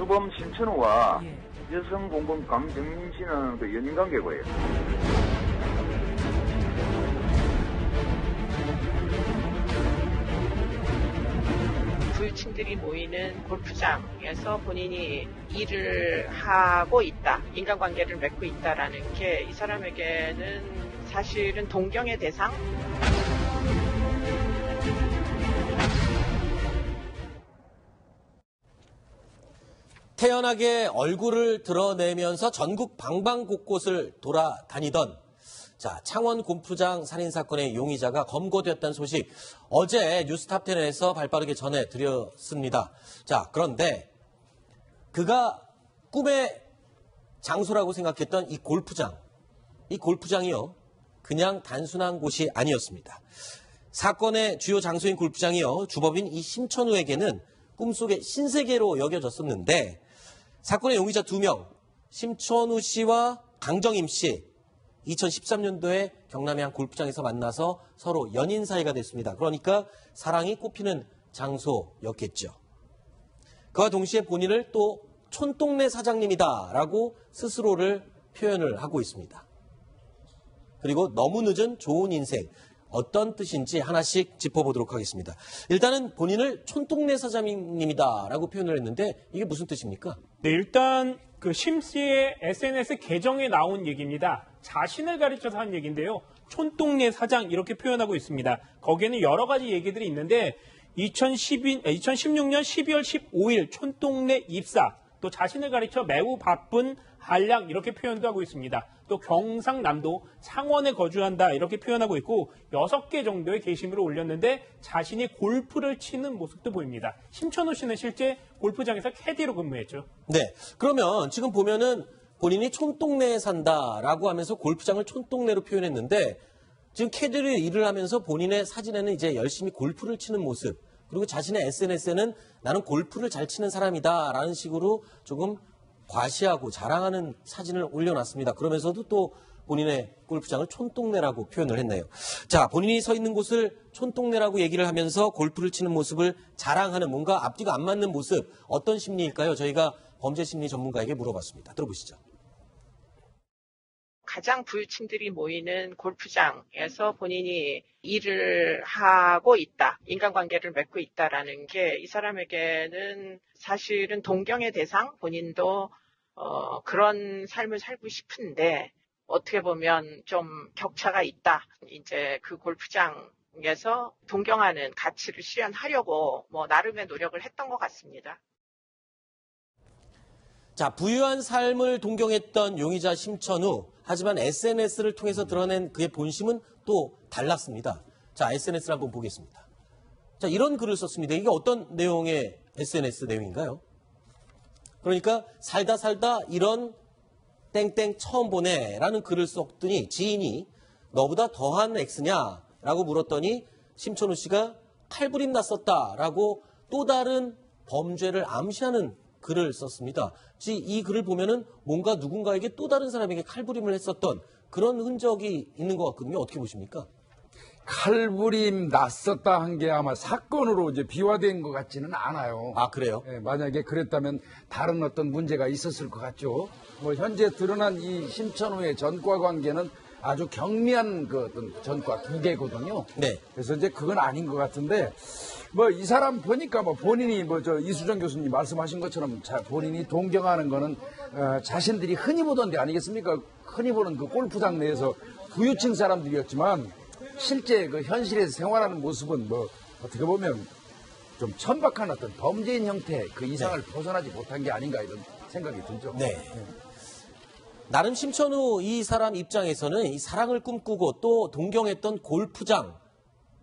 주범 심천우와 예. 여성 공범 강정민 씨는 그 연인 관계고요. 부유층들이 모이는 골프장에서 본인이 일을 하고 있다, 인간관계를 맺고 있다라는 게 이 사람에게는 사실은 동경의 대상? 태연하게 얼굴을 드러내면서 전국 방방곳곳을 돌아다니던 창원 골프장 살인사건의 용의자가 검거되었다는 소식 어제 뉴스탑10에서 발빠르게 전해드렸습니다. 그런데 그가 꿈의 장소라고 생각했던 이 골프장이요. 그냥 단순한 곳이 아니었습니다. 사건의 주요 장소인 골프장이요. 주범인 이 심천우에게는 꿈속의 신세계로 여겨졌었는데 사건의 용의자 2명, 심천우 씨와 강정임 씨, 2013년도에 경남의 한 골프장에서 만나서 서로 연인 사이가 됐습니다. 그러니까 사랑이 꽃피는 장소였겠죠. 그와 동시에 본인을 또 촌동네 사장님이다라고 스스로를 표현을 하고 있습니다. 그리고 너무 늦은 좋은 인생, 어떤 뜻인지 하나씩 짚어보도록 하겠습니다. 일단은 본인을 촌동네 사장님이다라고 표현을 했는데 이게 무슨 뜻입니까? 네, 일단 그 심 씨의 SNS 계정에 나온 얘기입니다. 자신을 가리켜서 한 얘기인데요. 촌동네 사장 이렇게 표현하고 있습니다. 거기에는 여러 가지 얘기들이 있는데 2016년 12월 15일 촌동네 입사, 또 자신을 가리켜 매우 바쁜 한량 이렇게 표현도 하고 있습니다. 또 경상남도 창원에 거주한다 이렇게 표현하고 있고 6개 정도의 게시물을 올렸는데 자신이 골프를 치는 모습도 보입니다. 심천우 씨는 실제 골프장에서 캐디로 근무했죠. 네, 그러면 지금 보면은 본인이 촌동네에 산다라고 하면서 골프장을 촌동네로 표현했는데 지금 캐디로 일을 하면서 본인의 사진에는 이제 열심히 골프를 치는 모습, 그리고 자신의 SNS에는 나는 골프를 잘 치는 사람이다라는 식으로 조금 과시하고 자랑하는 사진을 올려놨습니다. 그러면서도 또 본인의 골프장을 촌동네라고 표현을 했네요. 본인이 서 있는 곳을 촌동네라고 얘기를 하면서 골프를 치는 모습을 자랑하는 뭔가 앞뒤가 안 맞는 모습, 어떤 심리일까요? 저희가 범죄심리 전문가에게 물어봤습니다. 들어보시죠. 가장 부유층들이 모이는 골프장에서 본인이 일을 하고 있다, 인간관계를 맺고 있다라는 게 이 사람에게는 사실은 동경의 대상, 본인도 그런 삶을 살고 싶은데 어떻게 보면 좀 격차가 있다. 이제 그 골프장에서 동경하는 가치를 실현하려고 나름의 노력을 했던 것 같습니다. 부유한 삶을 동경했던 용의자 심천우. 하지만 SNS를 통해서 드러낸 그의 본심은 또 달랐습니다. SNS를 한번 보겠습니다. 이런 글을 썼습니다. 이게 어떤 내용의 SNS 내용인가요? 그러니까 살다 이런 땡땡 처음 보네 라는 글을 썼더니 지인이 너보다 더한 X냐라고 물었더니 심천우 씨가 칼부림 났었다라고 또 다른 범죄를 암시하는 글을 썼습니다. 이 글을 보면은 뭔가 누군가에게 또 다른 사람에게 칼부림을 했었던 그런 흔적이 있는 것 같거든요. 어떻게 보십니까? 칼부림 났었다 한 게 아마 사건으로 이제 비화된 것 같지는 않아요. 아, 그래요? 예, 만약에 그랬다면 다른 어떤 문제가 있었을 것 같죠. 현재 드러난 이 심천우의 전과 관계는 아주 경미한 그 어떤 전과 두 개거든요. 네. 그래서 이제 그건 아닌 것 같은데, 이 사람 보니까 본인이 이수정 교수님 말씀하신 것처럼 본인이 동경하는 거는 자신들이 흔히 보던 데 아니겠습니까? 흔히 보는 그 골프장 내에서 부유층 사람들이었지만 실제 그 현실에서 생활하는 모습은 어떻게 보면 좀 천박한 어떤 범죄인 형태 그 이상을 벗어나지 못한 게 아닌가 이런 생각이 들죠. 네. 나름 심천우 이 사람 입장에서는 이 사랑을 꿈꾸고 또 동경했던 골프장.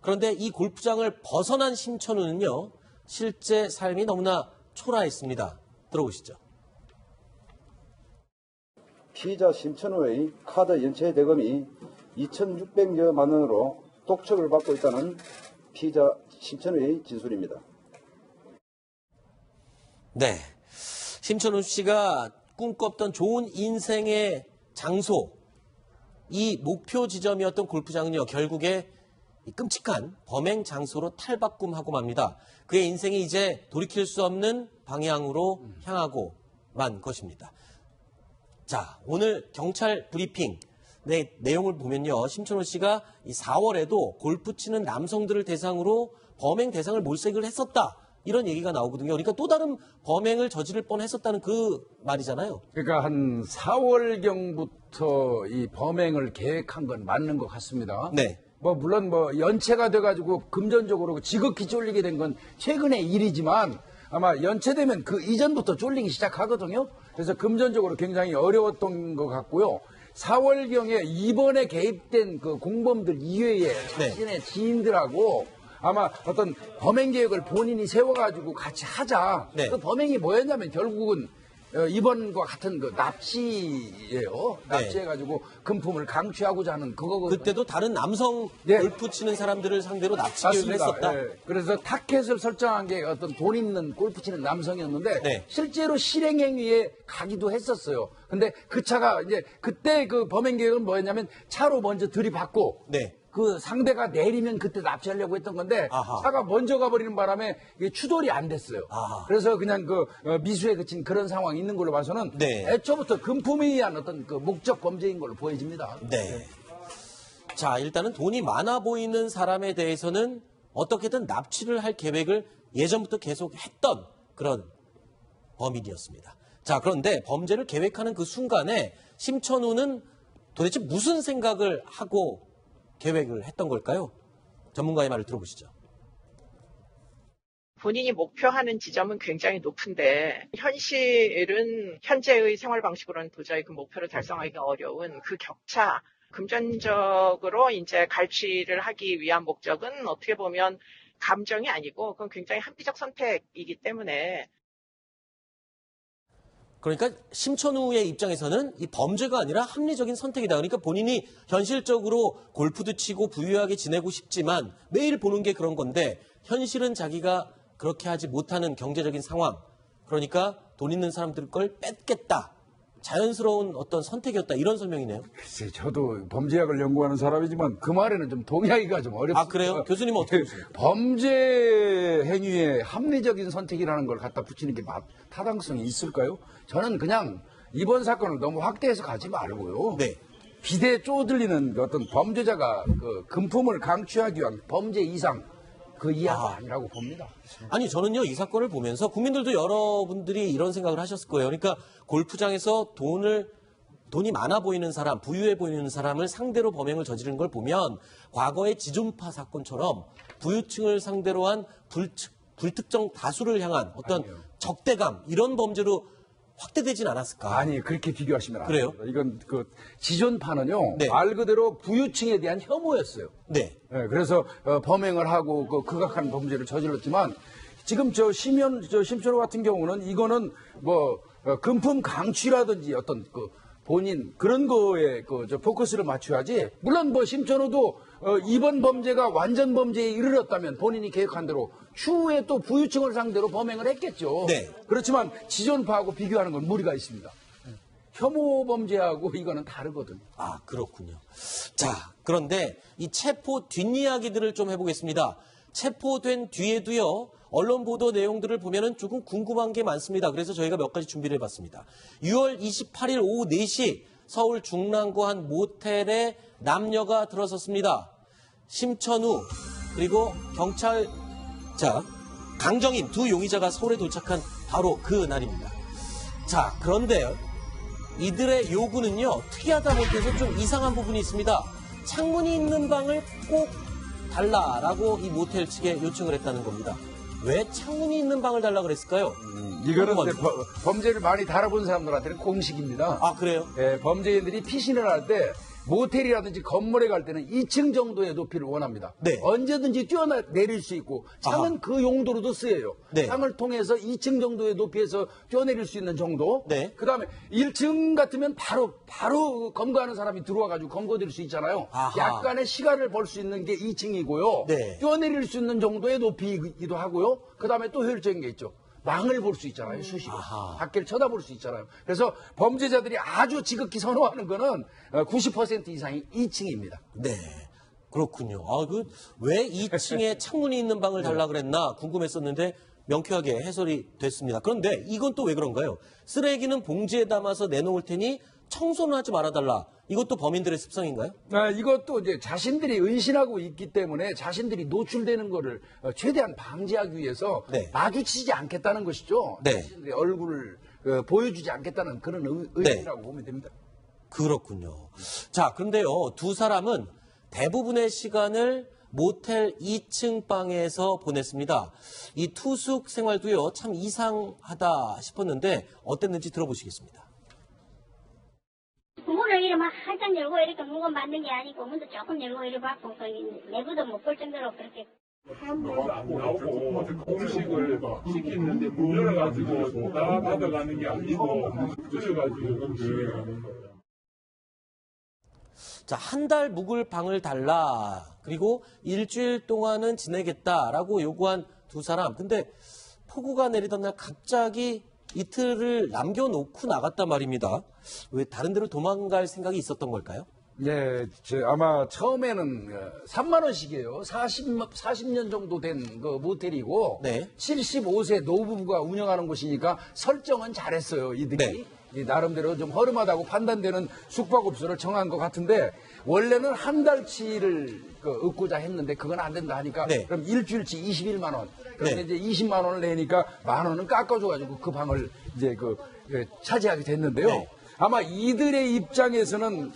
그런데 이 골프장을 벗어난 심천우는요, 실제 삶이 너무나 초라했습니다. 들어보시죠. 피의자 심천우의 카드 연체 대금이 2,600여만 원으로 독촉을 받고 있다는 피의자 심천우의 진술입니다. 네. 심천우 씨가 꿈꿨던 좋은 인생의 장소, 이 목표 지점이었던 골프장은요, 결국에 이 끔찍한 범행 장소로 탈바꿈하고 맙니다. 그의 인생이 이제 돌이킬 수 없는 방향으로 향하고 만 것입니다. 자, 오늘 경찰 브리핑 내용을 보면요. 심천호 씨가 이 4월에도 골프 치는 남성들을 대상으로 범행 대상을 몰색을 했었다. 이런 얘기가 나오거든요. 그러니까 또 다른 범행을 저지를 뻔했었다는 그 말이잖아요. 그러니까 한 4월경부터 이 범행을 계획한 건 맞는 것 같습니다. 네. 물론 연체가 돼가지고 금전적으로 지극히 쫄리게 된 건 최근의 일이지만 아마 연체되면 그 이전부터 쫄리기 시작하거든요. 그래서 금전적으로 굉장히 어려웠던 것 같고요. 4월경에 이번에 개입된 그 공범들 이외에 자신의 지인들하고 아마 어떤 범행 계획을 본인이 세워가지고 같이 하자. 네. 그 범행이 뭐였냐면 결국은 이번과 같은 그 납치예요. 납치해가지고 금품을 강취하고자 하는 그거거든요. 그때도 다른 남성 네. 골프 치는 사람들을 상대로 납치 계획을 했었다. 예. 그래서 타켓을 설정한 게 어떤 돈 있는 골프 치는 남성이었는데 네. 실제로 실행행위에 가기도 했었어요. 근데 그 차가 이제 그때 그 범행 계획은 뭐였냐면 차로 먼저 들이받고 네. 그 상대가 내리면 그때 납치하려고 했던 건데 아하. 차가 먼저 가버리는 바람에 이게 추돌이 안 됐어요. 아하. 그래서 그냥 그 미수에 그친 그런 상황이 있는 걸로 봐서는 네. 애초부터 금품에 의한 어떤 그 목적 범죄인 걸로 보여집니다. 네. 자, 일단은 돈이 많아 보이는 사람에 대해서는 어떻게든 납치를 할 계획을 예전부터 계속 했던 그런 범인이었습니다. 자, 그런데 범죄를 계획하는 그 순간에 심천우는 도대체 무슨 생각을 하고 계획을 했던 걸까요? 전문가의 말을 들어보시죠. 본인이 목표하는 지점은 굉장히 높은데 현실은 현재의 생활 방식으로는 도저히 그 목표를 달성하기가 어려운 그 격차, 금전적으로 이제 갈취를 하기 위한 목적은 어떻게 보면 감정이 아니고 그건 굉장히 합리적 선택이기 때문에 그러니까 심천우의 입장에서는 이 범죄가 아니라 합리적인 선택이다. 그러니까 본인이 현실적으로 골프도 치고 부유하게 지내고 싶지만 매일 보는 게 그런 건데 현실은 자기가 그렇게 하지 못하는 경제적인 상황. 그러니까 돈 있는 사람들 걸 뺏겠다. 자연스러운 어떤 선택이었다. 이런 설명이네요. 글쎄, 저도 범죄학을 연구하는 사람이지만 그 말에는 좀 동의하기가 좀 어렵습니다. 아, 그래요? 교수님은 어떻게 보십니까? 범죄 행위에 합리적인 선택이라는 걸 갖다 붙이는 게 타당성이 있을까요? 저는 그냥 이번 사건을 너무 확대해서 가지 말고요. 네. 비대에 쪼들리는 어떤 범죄자가 그 금품을 강취하기 위한 범죄 이상 그 이하가 아니라고 봅니다. 아니, 저는요, 이 사건을 보면서 국민들도 여러분들이 이런 생각을 하셨을 거예요. 그러니까 골프장에서 돈이 많아 보이는 사람, 부유해 보이는 사람을 상대로 범행을 저지른 걸 보면 과거의 지존파 사건처럼 부유층을 상대로 한 불특정 다수를 향한 어떤 적대감, 이런 범죄로 확대되진 않았을까? 아니, 그렇게 비교하시면 안 그래요? 됩니다. 이건 그 지존파는요, 네. 말 그대로 부유층에 대한 혐오였어요. 네. 네, 그래서 범행을 하고 그 극악한 범죄를 저질렀지만 지금 심천호 같은 경우는 이거는 금품 강취라든지 어떤 그 본인 그런 거에 포커스를 맞춰야지. 물론 심천호도 이번 범죄가 완전 범죄에 이르렀다면 본인이 계획한 대로 추후에 또 부유층을 상대로 범행을 했겠죠. 네. 그렇지만 지존파하고 비교하는 건 무리가 있습니다. 혐오 범죄하고 이거는 다르거든요. 아, 그렇군요. 자, 그런데 이 체포 뒷이야기들을 좀 해보겠습니다. 체포된 뒤에도요, 언론 보도 내용들을 보면은 조금 궁금한 게 많습니다. 그래서 저희가 몇 가지 준비를 해봤습니다. 6월 28일 오후 4시 서울 중랑구 한 모텔에 남녀가 들어섰습니다. 심천우 그리고 경찰자 강정임 두 용의자가 서울에 도착한 바로 그 날입니다. 자, 그런데 이들의 요구는요, 특이하다 못해서 좀 이상한 부분이 있습니다. 창문이 있는 방을 꼭 달라라고 이 모텔 측에 요청을 했다는 겁니다. 왜 창문이 있는 방을 달라 그랬을까요? 이거는 궁금합니다. 이제 범죄를 많이 다뤄본 사람들한테는 공식입니다. 아, 그래요? 예, 범죄인들이 피신을 할 때 모텔이라든지 건물에 갈 때는 2층 정도의 높이를 원합니다. 네. 언제든지 뛰어내릴 수 있고 창은 그 용도로도 쓰여요. 네. 창을 통해서 2층 정도의 높이에서 뛰어내릴 수 있는 정도. 네. 그다음에 1층 같으면 바로 검거하는 사람이 들어와가지고 검거될 수 있잖아요. 아하. 약간의 시간을 벌 수 있는 게 2층이고요. 네. 뛰어내릴 수 있는 정도의 높이이기도 하고요. 그다음에 또 효율적인 게 있죠. 망을 볼 수 있잖아요, 수시로. 아하. 밖을 쳐다볼 수 있잖아요. 그래서 범죄자들이 아주 지극히 선호하는 거는 90% 이상이 2층입니다. 네. 그렇군요. 왜 2층에 창문이 있는 방을 달라 그랬나 궁금했었는데 명쾌하게 해설이 됐습니다. 그런데 이건 또 왜 그런가요? 쓰레기는 봉지에 담아서 내놓을 테니 청소는 하지 말아달라. 이것도 범인들의 습성인가요? 이것도 이제 자신들이 은신하고 있기 때문에 자신들이 노출되는 거를 최대한 방지하기 위해서 네. 마주치지 않겠다는 것이죠. 네. 자신들의 얼굴을 보여주지 않겠다는 그런 의미라고 보면 됩니다. 그렇군요. 자, 그런데요, 두 사람은 대부분의 시간을 모텔 2층 방에서 보냈습니다. 이 투숙 생활도요, 참 이상하다 싶었는데 어땠는지 들어보시겠습니다. 문을 이렇게 막 활짝 열고 이렇게 문건 만든 게 아니고 문도 조금 열고 이렇게 받고 내부도 못 볼 정도로 그렇게 나오고 음식을 시키는데 문 열어가지고 다 받아가는 게 아니고 뜯어가지고 음식을 하는 거예요. 자, 한 달 묵을 방을 달라. 그리고 일주일 동안은 지내겠다라고 요구한 두 사람. 근데 폭우가 내리던 날 갑자기 이틀을 남겨놓고 나갔단 말입니다. 왜 다른 데로 도망갈 생각이 있었던 걸까요? 예, 아마 처음에는 3만 원씩이에요. 40년 정도 된 그 모텔이고 네. 75세 노부부가 운영하는 곳이니까 설정은 잘했어요. 이들이. 네. 이 나름대로 좀 허름하다고 판단되는 숙박업소를 정한 것 같은데 원래는 한 달치를 얻고자 했는데 그건 안 된다 하니까 네. 그럼 일주일치 21만 원. 그런데 네. 이제 20만 원을 내니까 만 원은 깎아줘가지고 그 방을 이제 차지하게 됐는데요. 네. 아마 이들의 입장에서는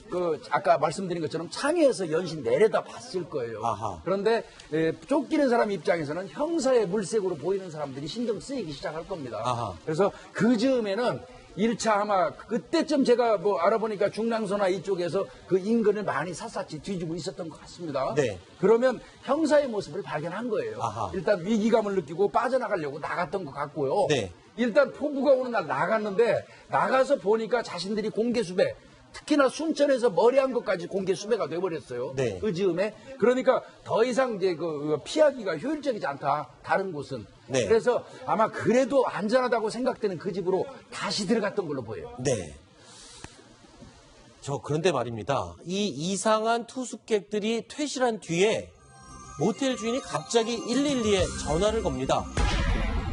아까 말씀드린 것처럼 창에서 연신 내려다 봤을 거예요. 아하. 그런데 쫓기는 사람 입장에서는 형사의 물색으로 보이는 사람들이 신경 쓰이기 시작할 겁니다. 아하. 그래서 그 즈음에는 1차 아마 그때쯤 제가 알아보니까 중랑소나 이쪽에서 그 인근을 많이 샅샅이 뒤지고 있었던 것 같습니다. 네. 그러면 형사의 모습을 발견한 거예요. 아하. 일단 위기감을 느끼고 빠져나가려고 나갔던 것 같고요. 네. 일단 폭우가 오는 날 나갔는데 나가서 보니까 자신들이 공개수배 특히나 순천에서 머리한 것까지 공개수배가 돼버렸어요. 네. 그 즈음에 그러니까 더 이상 이제 피하기가 효율적이지 않다. 다른 곳은. 네. 그래서 아마 그래도 안전하다고 생각되는 그 집으로 다시 들어갔던 걸로 보여요. 네. 그런데 말입니다. 이 이상한 투숙객들이 퇴실한 뒤에 모텔 주인이 갑자기 112에 전화를 겁니다.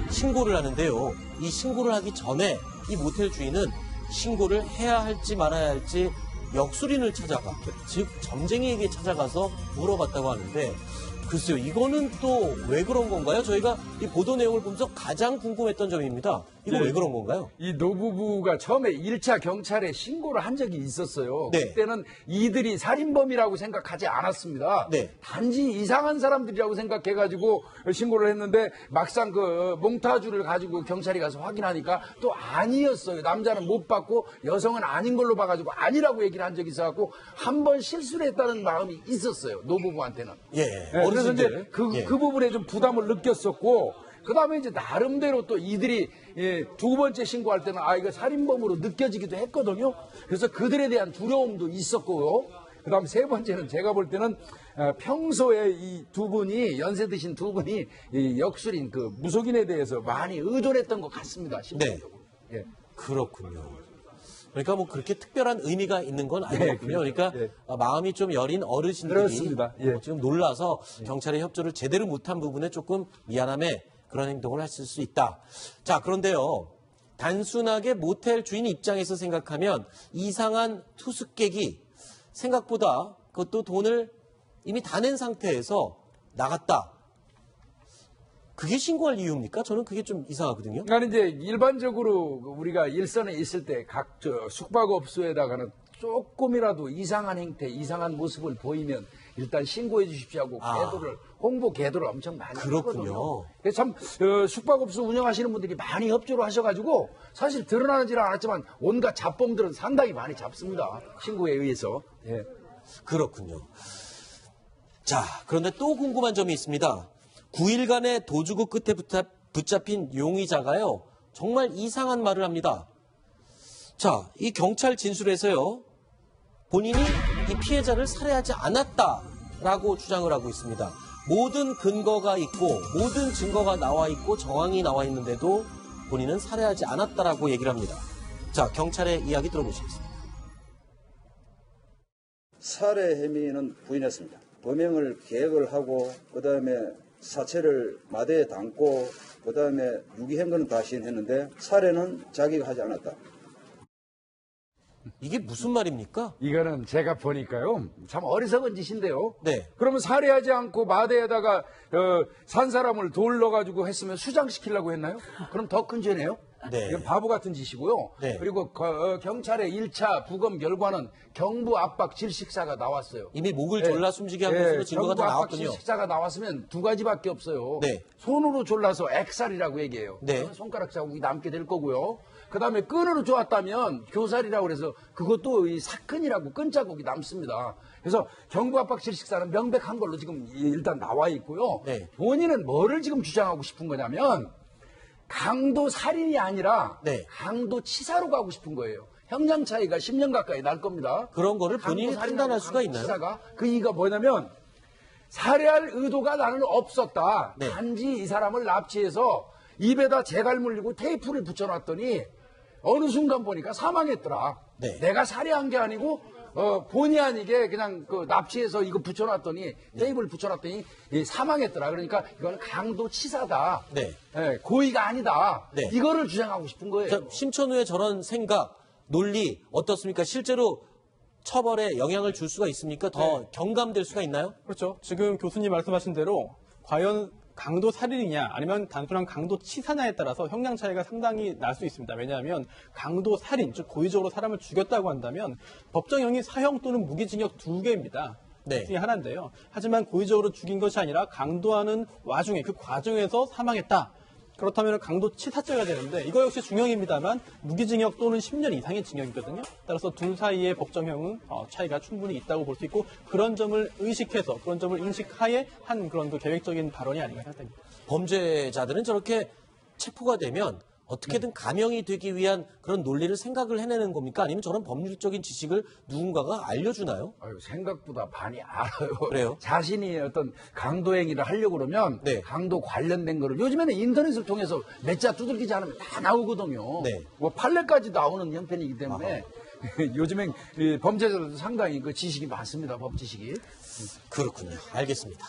신고를 하는데요. 이 신고를 하기 전에 이 모텔 주인은 신고를 해야 할지 말아야 할지 역술인을 찾아가, 즉 점쟁이에게 찾아가서 물어봤다고 하는데 글쎄요, 이거는 또 왜 그런 건가요? 저희가 이 보도 내용을 보면서 가장 궁금했던 점입니다. 이거 네. 왜 그런 건가요? 이 노부부가 처음에 1차 경찰에 신고를 한 적이 있었어요. 네. 그때는 이들이 살인범이라고 생각하지 않았습니다. 네. 단지 이상한 사람들이라고 생각해가지고 신고를 했는데 막상 몽타주를 가지고 경찰이 가서 확인하니까 또 아니었어요. 남자는 못 봤고 여성은 아닌 걸로 봐가지고 아니라고 얘기를 한 적이 있어갖고 한 번 실수를 했다는 마음이 있었어요. 노부부한테는. 예. 그래서 이제 어르신들. 그 부분에 좀 부담을 느꼈었고, 그 다음에 이제 나름대로 또 이들이 두 번째 신고할 때는 이거 살인범으로 느껴지기도 했거든요. 그래서 그들에 대한 두려움도 있었고요. 그 다음 세 번째는 제가 볼 때는 평소에 이 두 분이, 연세 드신 두 분이 이 역술인 무속인에 대해서 많이 의존했던 것 같습니다. 심리적으로. 예. 그렇군요. 그러니까 그렇게 특별한 의미가 있는 건 아니거든요. 그렇죠. 그러니까 예. 마음이 좀 여린 어르신들이 그렇습니다. 예. 지금 놀라서 경찰의 협조를 제대로 못한 부분에 조금 미안함에 그런 행동을 했을 수 있다. 자, 그런데요. 단순하게 모텔 주인 입장에서 생각하면 이상한 투숙객이 생각보다 그것도 돈을 이미 다 낸 상태에서 나갔다. 그게 신고할 이유입니까? 저는 그게 좀 이상하거든요. 그러니까 이제 일반적으로 우리가 일선에 있을 때 각 숙박업소에다가는 조금이라도 이상한 행태, 이상한 모습을 보이면 일단 신고해 주십시오 하고 홍보 계도를 엄청 많이 그렇군요. 하거든요. 그래서 참 숙박업소 운영하시는 분들이 많이 협조를 하셔가지고 사실 드러나지는 않았지만 온갖 잡범들은 상당히 많이 잡습니다. 신고에 의해서. 예. 그렇군요. 자, 그런데 또 궁금한 점이 있습니다. 9일간의 도주구 끝에 붙잡힌 용의자가요, 정말 이상한 말을 합니다. 자, 이 경찰 진술에서요, 본인이 이 피해자를 살해하지 않았다라고 주장을 하고 있습니다. 모든 근거가 있고, 모든 증거가 나와 있고, 정황이 나와 있는데도 본인은 살해하지 않았다라고 얘기를 합니다. 자, 경찰의 이야기 들어보시겠습니다. 살해 혐의는 부인했습니다. 범행을 계획을 하고 그다음에 사체를 마대에 담고 그다음에 유기행거는 다 시행했는데 살해는 자기가 하지 않았다. 이게 무슨 말입니까? 이거는 제가 보니까요, 참 어리석은 짓인데요. 네. 그러면 살해하지 않고 마대에다가 산 사람을 돌 넣어가지고 했으면 수장시키려고 했나요? 그럼 더 큰 죄네요. 네. 이건 바보 같은 짓이고요. 네. 그리고 경찰의 1차 부검 결과는 경부 압박 질식사가 나왔어요. 이미 목을 졸라 숨지게 한 것으로 증거가 다 경부 압박 나왔군요. 질식사가 나왔으면 두 가지밖에 없어요. 네. 손으로 졸라서 액살이라고 얘기해요. 네. 손가락 자국이 남게 될 거고요. 그 다음에 끈으로 쪼았다면 교살이라고 그래서 그것도 이 사건이라고 끈 자국이 남습니다. 그래서 경부 압박 질식사는 명백한 걸로 지금 일단 나와 있고요. 네. 본인은 뭐를 지금 주장하고 싶은 거냐면 강도 살인이 아니라 네. 강도 치사로 가고 싶은 거예요. 형량 차이가 10년 가까이 날 겁니다. 그런 거를 강도 본인이 살인하고 판단할 수가 강도 있나요? 치사가 그 이유가 뭐냐면 살해할 의도가 나는 없었다. 네. 단지 이 사람을 납치해서 입에다 재갈 물리고 테이프를 붙여놨더니 어느 순간 보니까 사망했더라. 네. 내가 살해한 게 아니고 본의 아니게 그냥 그 납치해서 이거 붙여놨더니 테이프를 붙여놨더니 사망했더라. 그러니까 이건 강도 치사다. 네. 예, 고의가 아니다. 네. 이거를 주장하고 싶은 거예요. 자, 심천우의 저런 생각, 논리 어떻습니까? 실제로 처벌에 영향을 줄 수가 있습니까? 더 경감될 수가 있나요? 그렇죠. 지금 교수님 말씀하신 대로 과연 강도 살인이냐 아니면 단순한 강도 치사냐에 따라서 형량 차이가 상당히 날 수 있습니다. 왜냐하면 강도 살인, 즉 고의적으로 사람을 죽였다고 한다면 법정형이 사형 또는 무기징역 2개입니다. 네. 그 중에 하나인데요. 하지만 고의적으로 죽인 것이 아니라 강도하는 와중에 그 과정에서 사망했다. 그렇다면 강도 치사죄가 되는데 이거 역시 중형입니다만 무기징역 또는 10년 이상의 징역이거든요. 따라서 둘 사이의 법정형은 차이가 충분히 있다고 볼 수 있고 그런 점을 의식해서 그런 점을 인식하에 한 그런 그 계획적인 발언이 아닌가 생각됩니다. 범죄자들은 저렇게 체포가 되면 어떻게든 감형이 되기 위한 그런 논리를 생각을 해내는 겁니까? 아니면 저런 법률적인 지식을 누군가가 알려주나요? 아유, 생각보다 많이 알아요. 그래요? 자신이 어떤 강도 행위를 하려고 그러면 네. 강도 관련된 거를 요즘에는 인터넷을 통해서 몇 자 두들기지 않으면 다 나오거든요. 네. 뭐 판례까지 나오는 형편이기 때문에 요즘엔 범죄자들도 상당히 그 지식이 많습니다. 법 지식이. 그렇군요. 알겠습니다.